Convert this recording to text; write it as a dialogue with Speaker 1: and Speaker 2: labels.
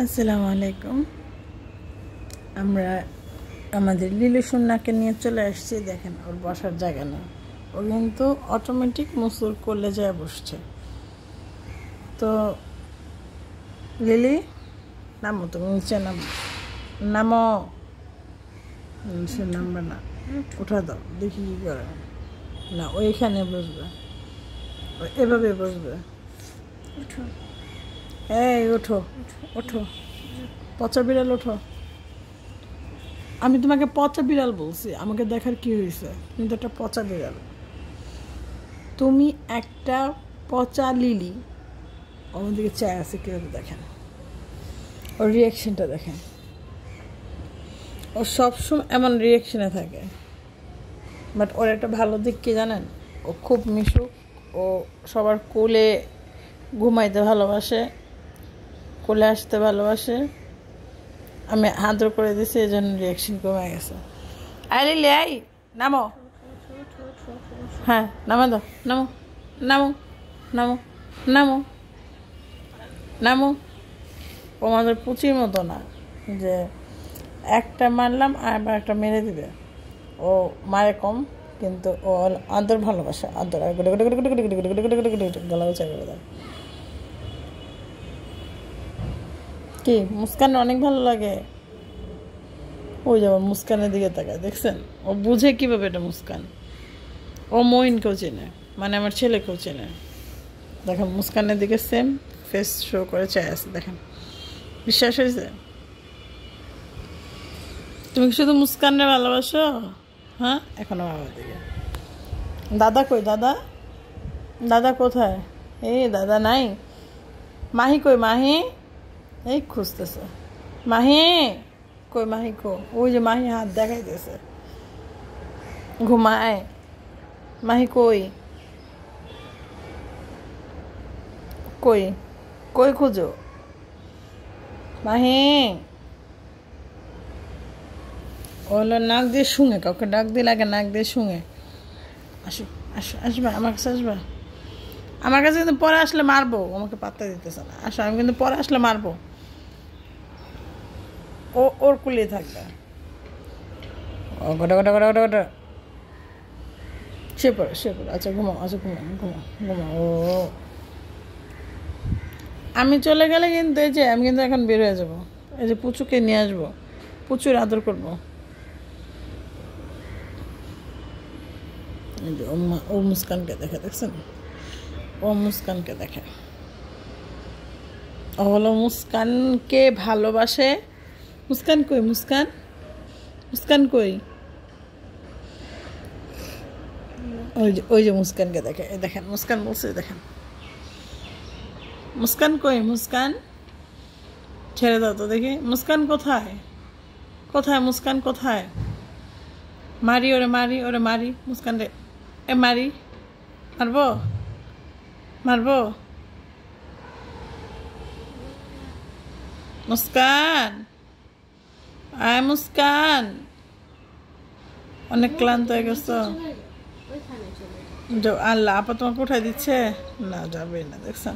Speaker 1: আসসালামু আলাইকুম। আমরা আমাদের লিলু সুন্নাকে নিয়ে চলে আসছি। দেখেন ওর বসার জায়গা নেই, ও কিন্তু অটোমেটিক মুসুর করলে যায় বসছে। তো লিলি নামো, তুমি নিচে নামো, নামো। সে নামবে না, উঠা দাও, দেখি কী করে। না, ওইখানে বসবে, এভাবে বসবে। এই ওঠো, ওঠো, পচা বিড়াল ওঠো। আমি তোমাকে পচা বিড়াল বলছি, আমাকে দেখার কি হয়েছে? তুমি তো একটা পচা বিড়াল, তুমি একটা পচা লিলি। আমাদেরকে চায় আছে কীভাবে দেখেন, ওর রিয়াকশনটা দেখেন। ও সবসময় এমন রিয়াকশনে থাকে, বাট ওর একটা ভালো দিক কি জানেন? ও খুব মিশুক, ও সবার কোলে ঘুমাইতে ভালোবাসে, কোলে আসতে ভালোবাসে। আমি আদর করে দিয়েছি, এই জন্য রিয়াকশন কমে গেছে। আই লিলি, আই নামো। হ্যাঁ নামা দাও, নামো, নামো, নামো, নামো, নামো। ও আমাদের পুচির মতো না যে একটা মারলাম আর আবার একটা মেরে দিবে। ও মারে কম, কিন্তু ও আদর ভালোবাসে, আদর। আর গলা উঁচা করে দেয়। কি মুস্কান অনেক ভালো লাগে। ওই যেমন মুস্কানের দিকে তাকায়, দেখছেন? ও বুঝে কীভাবে এটা মুস্কান। ও মইনকেও চেনে, মানে আমার ছেলেকেও চেনে। দেখেন মুস্কানের দিকে সেম ফেস শো করে চাই আছে, দেখেন। বিশ্বাস হয়েছে? তুমি কি শুধু মুস্কানরে ভালোবাসো? হ্যাঁ, এখনো বাবার দিকে। দাদা কই? দাদা, দাদা কোথায়? এই দাদা নাই। মাহি কই? মাহি এই খুঁজতেছে। মাহি কই? মাহি কো? ওই যে মাহি হাত দেখাইতেছে, ঘুমায়। মাহি কই? কই কই খুঁজো? মাহি হলো নাক দিয়ে শুঙে, কাউকে ডাক দিয়ে লাগে নাক দিয়ে শুঙে। আসো, আসো, আসবা আমার কাছে, আসবা আমার কাছে। কিন্তু পরে আসলে মারবো, আমাকে পাত্তা দিতেছে না। আসো, আমি কিন্তু পরে আসলে মারবো। ও ওর কুলিয়ে থাকবে। ও গোটা গোটা গোটা গোটা গোটা সে পড়ে, সে পড়ে। আচ্ছা ঘুমাও, আচ্ছা ঘুমাও, ঘুমাও, ঘুমাও। ও আমি চলে গেলে কিন্তু এই যে আমি কিন্তু এখন বের হয়ে যাবো। এই যে পুচুকে নিয়ে আসবো, প্রচুর আদর করবো। ও মুস্কানকে দেখে, দেখছেন? ও মুস্কানকে দেখে, ও হলো মুস্কানকে ভালোবাসে। মুস্কান কই? মুস্কান, মুস্কান কই? ওই যে মুস্কানকে দেখে, এই দেখেন মুস্কান বলছে, দেখেন মুস্কান কই? মুস্কান ছেড়ে দাও তো দেখি। মুস্কান কোথায়? কোথায় মুস্কান? কোথায়? মারি ওরে, মারি ওরে, মারি মুস্কান রে। এ মারি, মারবো, মারবো। মুস্কান, আয় মুস্কান, অনেক ক্লান্ত হয়ে গেছো। আল্লাহ আপা তোমাকে উঠাই দিচ্ছে না, যাবে না, দেখছেন?